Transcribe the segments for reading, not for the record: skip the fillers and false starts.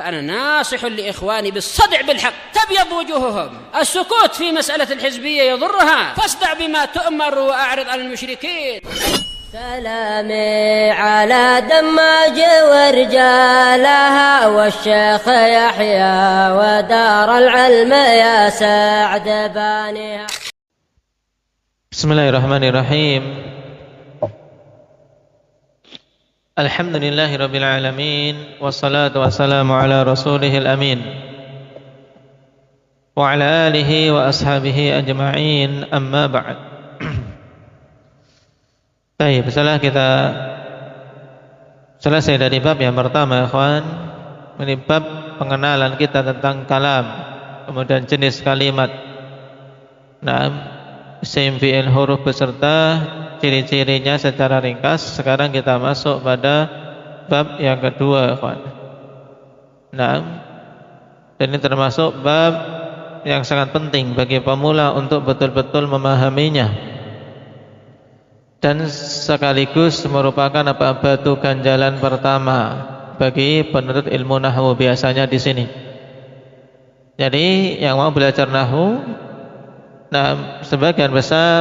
فأنا ناصح لإخواني بالصدع بالحق تبيض وجوههم. السكوت في مسألة الحزبية يضرها، فاصدع بما تؤمر وأعرض عن المشركين. سلامي على دماج ورجالها والشيخ يحيى ودار العلم يا سعد بانيها. Bismillahirrahmanirrahim. Alhamdulillahirabbil alamin wassalatu wassalamu ala rasulihil amin wa ala alihi wa ashabihi ajma'in, amma ba'd. Baik, setelah kita selesai dari bab yang pertama, ikhwan, ini bab pengenalan kita tentang kalam, kemudian jenis kalimat, isim, fi'il, huruf beserta ciri-cirinya secara ringkas. Sekarang kita masuk pada bab yang kedua, ikhwan. Dan ini termasuk bab yang sangat penting bagi pemula untuk betul-betul memahaminya, dan sekaligus merupakan batu ganjalan pertama bagi penuntut ilmu nahwu biasanya di sini. Jadi yang mau belajar nahwu, sebagian besar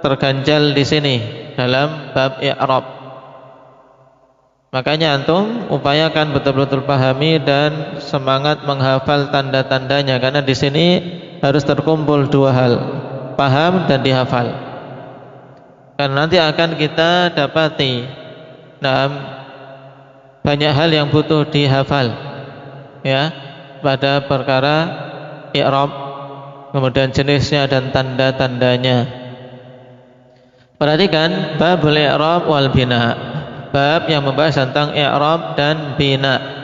terganjal di sini dalam bab i'rab. Makanya antum upayakan betul-betul pahami dan semangat menghafal tanda-tandanya, karena di sini harus terkumpul dua hal, paham dan dihafal. Karena nanti akan kita dapati banyak hal yang butuh dihafal, ya, pada perkara i'rab, kemudian jenisnya dan tanda-tandanya. Perhatikan babul i'rab wal bina, bab yang membahas tentang i'rab dan bina.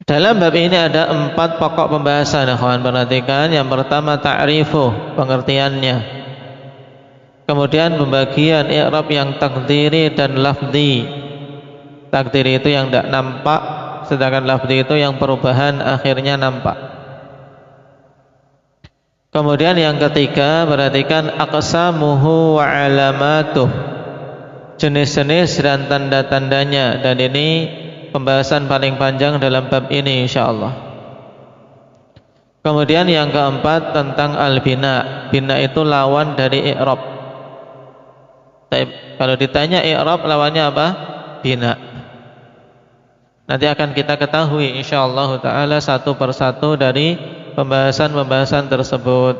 Dalam bab ini ada 4 pokok pembahasan, kawan. Perhatikan, yang pertama ta'rifuh, pengertiannya. Kemudian pembagian i'rab yang takdiri dan lafzi. Takdiri itu yang tidak nampak, sedangkan lafzi itu yang perubahan akhirnya nampak. Kemudian yang ketiga, perhatikan aqsamuhu wa alamatuh, jenis-jenis dan tanda-tandanya. Dan ini pembahasan paling panjang dalam bab ini, insyaallah. Kemudian yang keempat tentang al-bina. Bina itu lawan dari i'rab. Kalau ditanya i'rab lawannya apa? Bina. Nanti akan kita ketahui insyaallah taala satu persatu dari pembahasan-pembahasan tersebut.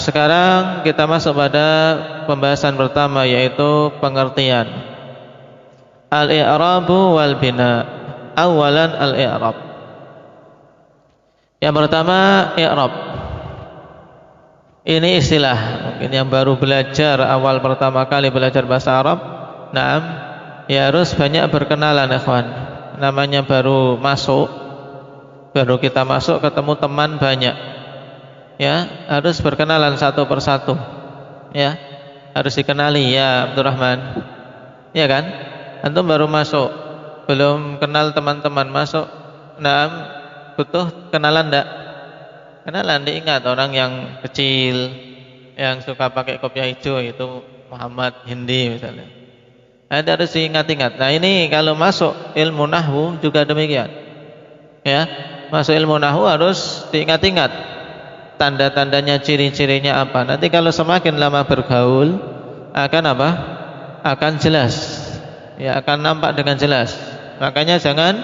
Sekarang kita masuk pada pembahasan pertama, yaitu pengertian. Al-i'rabu wal bina. Awalan al-i'rab. Yang pertama, i'rab. Ini istilah, mungkin yang baru belajar, awal pertama kali belajar bahasa Arab, ya harus banyak berkenalan, ikhwan. Namanya baru masuk, baru kita masuk ketemu teman banyak, ya, harus berkenalan satu persatu, ya, harus dikenali. Ya Abdurrahman, ya kan, antum baru masuk, belum kenal teman-teman, masuk, butuh kenalan enggak? Kenalan, diingat orang yang kecil yang suka pakai kopiah hijau itu Muhammad Hindi misalnya. Ada harus diingat-ingat. Ini kalau masuk ilmu nahwu juga demikian, ya. Masuk ilmu nahwu harus diingat-ingat tanda-tandanya, ciri-cirinya apa. Nanti kalau semakin lama bergaul akan apa? Akan jelas, ya, akan nampak dengan jelas. Makanya jangan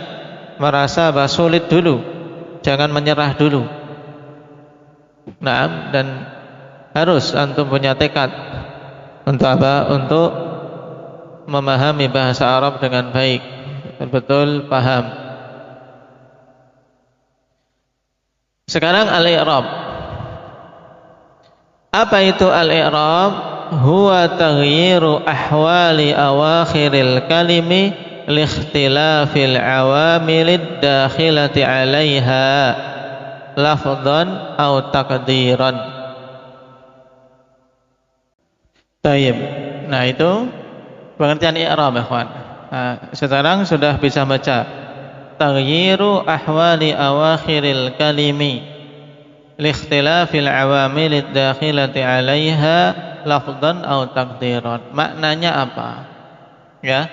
merasa sulit dulu, jangan menyerah dulu. Dan harus antum punya tekad untuk apa? Untuk memahami bahasa Arab dengan baik, betul-betul paham. Sekarang al-i'rab. Apa itu al-i'rab? Huwa taghyiru ahwali awakhiril kalimi liikhtilafil awamilid dakhilati 'alaiha lafdhan aw taqdiran. Baik. Itu pengertian i'rab, ikhwan. Sekarang sudah bisa baca. Taghyiru ahwali awakhiril kalimi liikhtilafil awamilid dakhilati 'alaiha lafdhan aw taqdiran. Maknanya apa? Ya.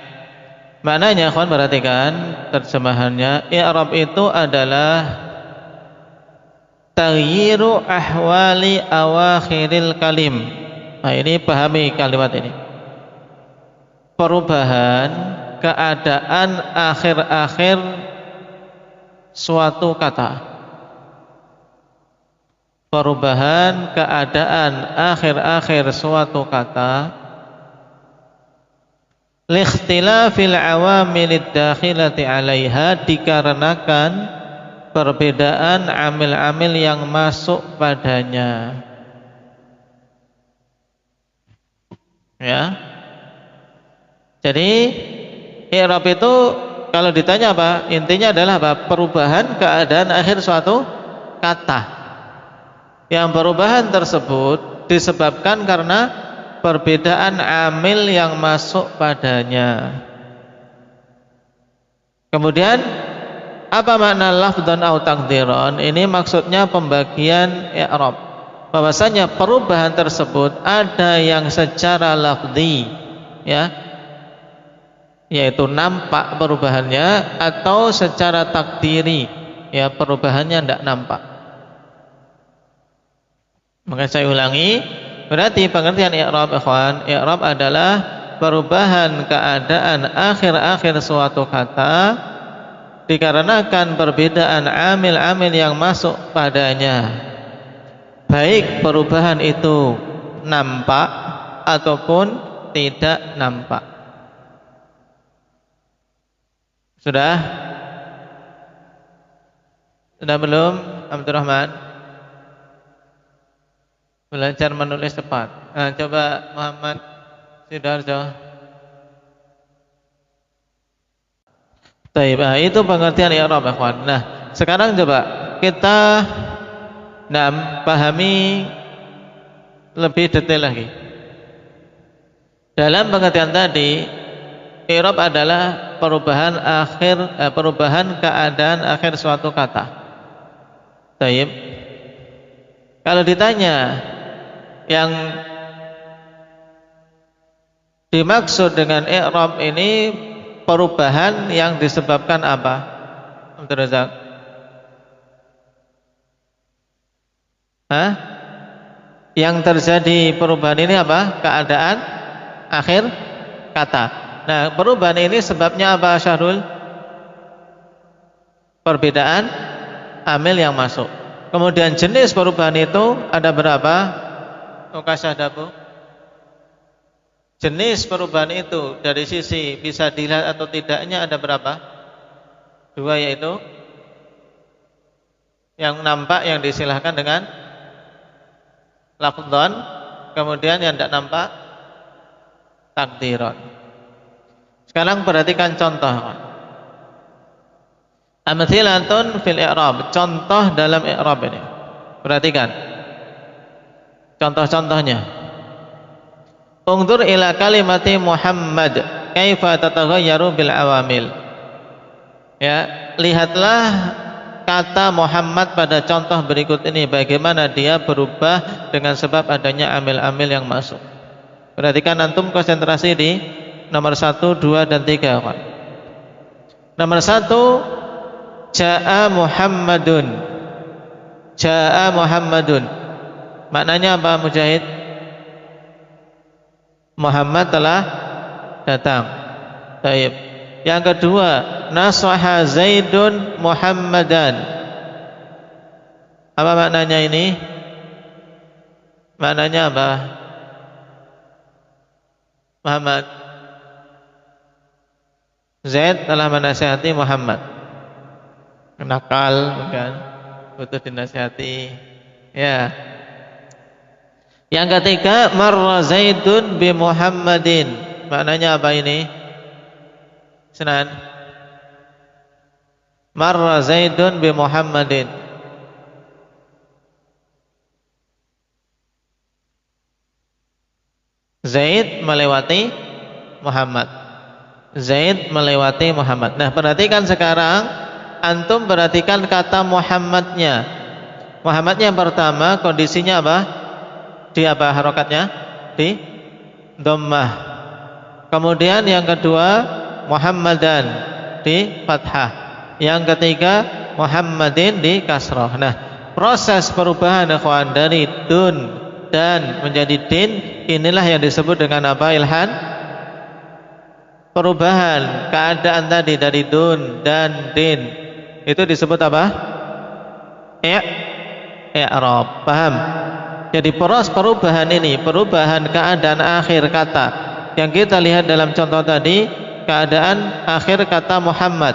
Maknanya ikhwan perhatikan terjemahannya, i'rab itu adalah taghyiru ahwali awakhiril kalim. Nah, ini pahami kalimat ini. Perubahan keadaan akhir-akhir suatu kata. Perubahan keadaan akhir-akhir suatu kata likhtilafil awamilid dakhilati 'alaiha, dikarenakan perbedaan amil-amil yang masuk padanya. Ya. Jadi i'rab itu kalau ditanya apa? Intinya adalah apa? Perubahan keadaan akhir suatu kata. Yang perubahan tersebut disebabkan karena perbedaan amil yang masuk padanya. Kemudian apa makna lafdhan au taqdiran? Ini maksudnya pembagian i'rab. Bahwasanya perubahan tersebut ada yang secara lafzi, ya, yaitu nampak perubahannya, atau secara takdiri, ya, perubahannya tidak nampak. Maka saya ulangi, berarti pengertian i'rab ikhwan, i'rab adalah perubahan keadaan akhir-akhir suatu kata dikarenakan perbedaan amil-amil yang masuk padanya, baik perubahan itu nampak ataupun tidak nampak. Sudah? Sudah belum, Abdurrahman? Belajar menulis cepat. Nah, coba Muhammad Sidarjo. Baik, itu pengertian i'rab ikhwan. Nah, sekarang coba kita pahami lebih detail lagi. Dalam pengertian tadi, i'rab adalah perubahan keadaan akhir suatu kata. Baik. Kalau ditanya yang dimaksud dengan i'rab ini perubahan yang disebabkan apa? Abdul Razak. Yang terjadi perubahan ini apa? Keadaan akhir kata. Nah, perubahan ini sebabnya apa, Syahrul? Perbedaan amil yang masuk. Kemudian jenis perubahan itu ada berapa? Dabu. Jenis perubahan itu dari sisi bisa dilihat atau tidaknya ada berapa? 2, yaitu yang nampak yang disilahkan dengan lafdhan, kemudian yang tidak nampak takdiran. Sekarang perhatikan contoh. Amthilatun fil i'rab, contoh dalam i'rab ini. Perhatikan contoh-contohnya. Ungdur ila kalimati Muhammad kaifa tataghayyaru bil awamil. Ya, lihatlah kata Muhammad pada contoh berikut ini, bagaimana dia berubah dengan sebab adanya amil-amil yang masuk. Perhatikan antum, konsentrasi di nomor 1, 2 dan 3, Pak. Nomor 1, Ja'a Muhammadun. Ja'a Muhammadun. Maknanya apa, Mujahid? Muhammad telah datang. Baik. Yang kedua, nasaha Zaidun Muhammadan. Apa maknanya ini? Maknanya apa? Muhammad. Zaid telah menasihati Muhammad. Nakal, bukan? Butuh dinasihati. Ya. Yang ketiga, marra Zaidun bi Muhammadin. Maknanya apa ini? Senan. Marra Zaidun bi Muhammadin. Zaid melewati Muhammad. Zaid melewati Muhammad. Nah, perhatikan sekarang, antum perhatikan kata Muhammadnya. Muhammadnya yang pertama kondisinya apa? Di apa harokatnya? Di dhammah. Kemudian yang kedua Muhammadan di fathah. Yang ketiga Muhammadin di kasrah. Nah, proses perubahan ikhwan dari dun dan menjadi din, inilah yang disebut dengan apa Ilhan? Perubahan keadaan tadi dari dun dan din itu disebut apa? I'rab. Paham? Jadi proses perubahan ini, perubahan keadaan akhir kata yang kita lihat dalam contoh tadi, keadaan akhir kata Muhammad,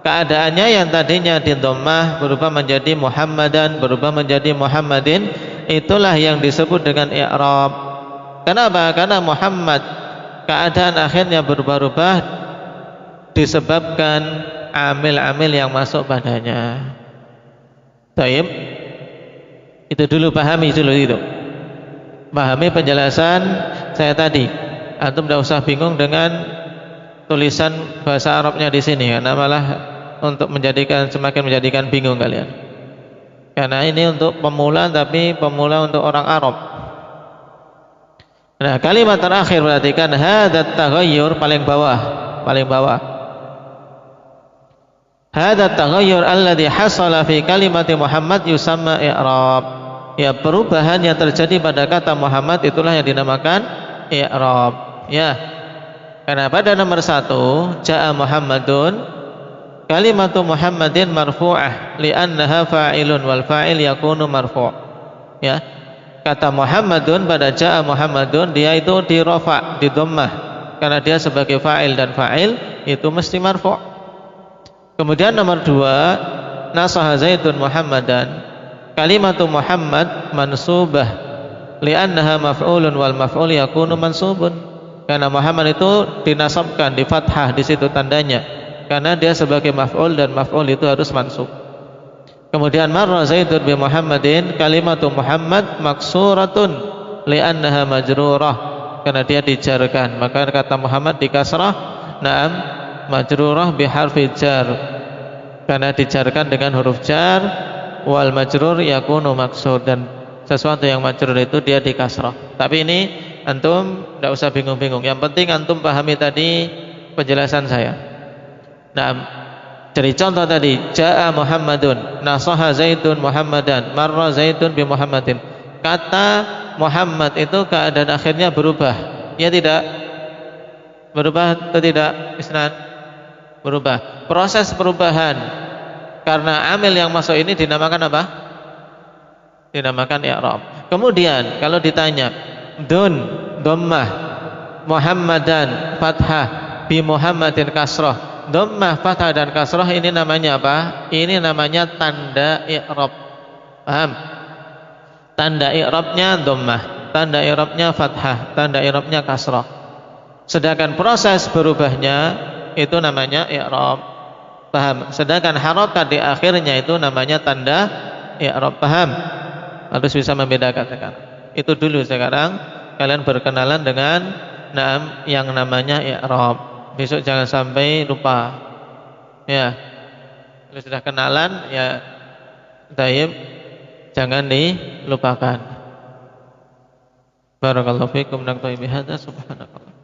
keadaannya yang tadinya di dhammah berubah menjadi Muhammadan, berubah menjadi Muhammadin, itulah yang disebut dengan i'rab. Kenapa? Karena Muhammad keadaan akhirnya berubah-ubah disebabkan amil-amil yang masuk padanya. Baik, itu dulu, pahami dulu itu. Pahami penjelasan saya tadi. Antum tidak usah bingung dengan tulisan bahasa Arabnya di sini, karena malah untuk semakin menjadikan bingung kalian. Karena ini untuk pemula, tapi pemula untuk orang Arab. Nah, kalimat terakhir perhatikan, hadat taghayyur, paling bawah. Hadat taghayyur alladhi hasala fi kalimati Muhammad yusamma i'rab. Ya, perubahan yang terjadi pada kata Muhammad itulah yang dinamakan i'rab. Ya. Karena pada nomor 1 jaa Muhammadun, kalimatu Muhammadin marfu'ah li'annaha fa'ilun wal fa'il yakunu marfu'. Ya. Kata Muhammadun pada jaa Muhammadun, dia itu di rafa', di dhammah, karena dia sebagai fa'il, dan fa'il itu mesti marfu'. Kemudian nomor 2 nasaha Zaidun Muhammadan, kalimatu Muhammad mansubah li'annaha maf'ulun wal maf'ul yakunu mansubun. Karena Muhammad itu dinasabkan di fathah, di situ tandanya, karena dia sebagai maf'ul, dan maf'ul itu harus mansub. Kemudian marra Zaidun bi Muhammadin, kalimatu Muhammad maksuratun li'annaha majrurah, karena dia dijarkan, maka kata Muhammad di kasrah. Naam, majrurah bi harfi jar, karena dijarkan dengan huruf jar. Wal majrur yakunu maksur, dan sesuatu yang majrur itu dia di kasrah. Tapi ini antum tidak usah bingung-bingung, yang penting antum pahami tadi penjelasan saya. Nah, dari contoh tadi, jaa Muhammadun, nasaha Zaidun Muhammadan, marra Zaidun bi Muhammadin. Kata Muhammad itu keadaan akhirnya berubah, ya tidak? Berubah atau tidak? Isnan? Berubah. Proses perubahan karena amil yang masuk ini dinamakan apa? Dinamakan i'rab. Kemudian kalau ditanya dun, dhammah, Muhammadan, fathah, bi Muhammadin kasrah, dhammah, fathah dan kasrah, ini namanya apa? Ini namanya tanda i'rab. Paham? Tanda i'rabnya dhammah, tanda i'rabnya fathah, tanda i'rabnya kasrah. Sedangkan proses berubahnya itu namanya i'rab. Paham? Sedangkan harokat di akhirnya itu namanya tanda i'rab. Paham? Harus bisa membedakan sekarang. Itu dulu. Sekarang kalian berkenalan dengan yang namanya i'rab. Besok jangan sampai lupa. Ya. Kalau sudah kenalan ya taib, jangan dilupakan. Barakallahu fikum, naktafi bihadza, subhanakallah.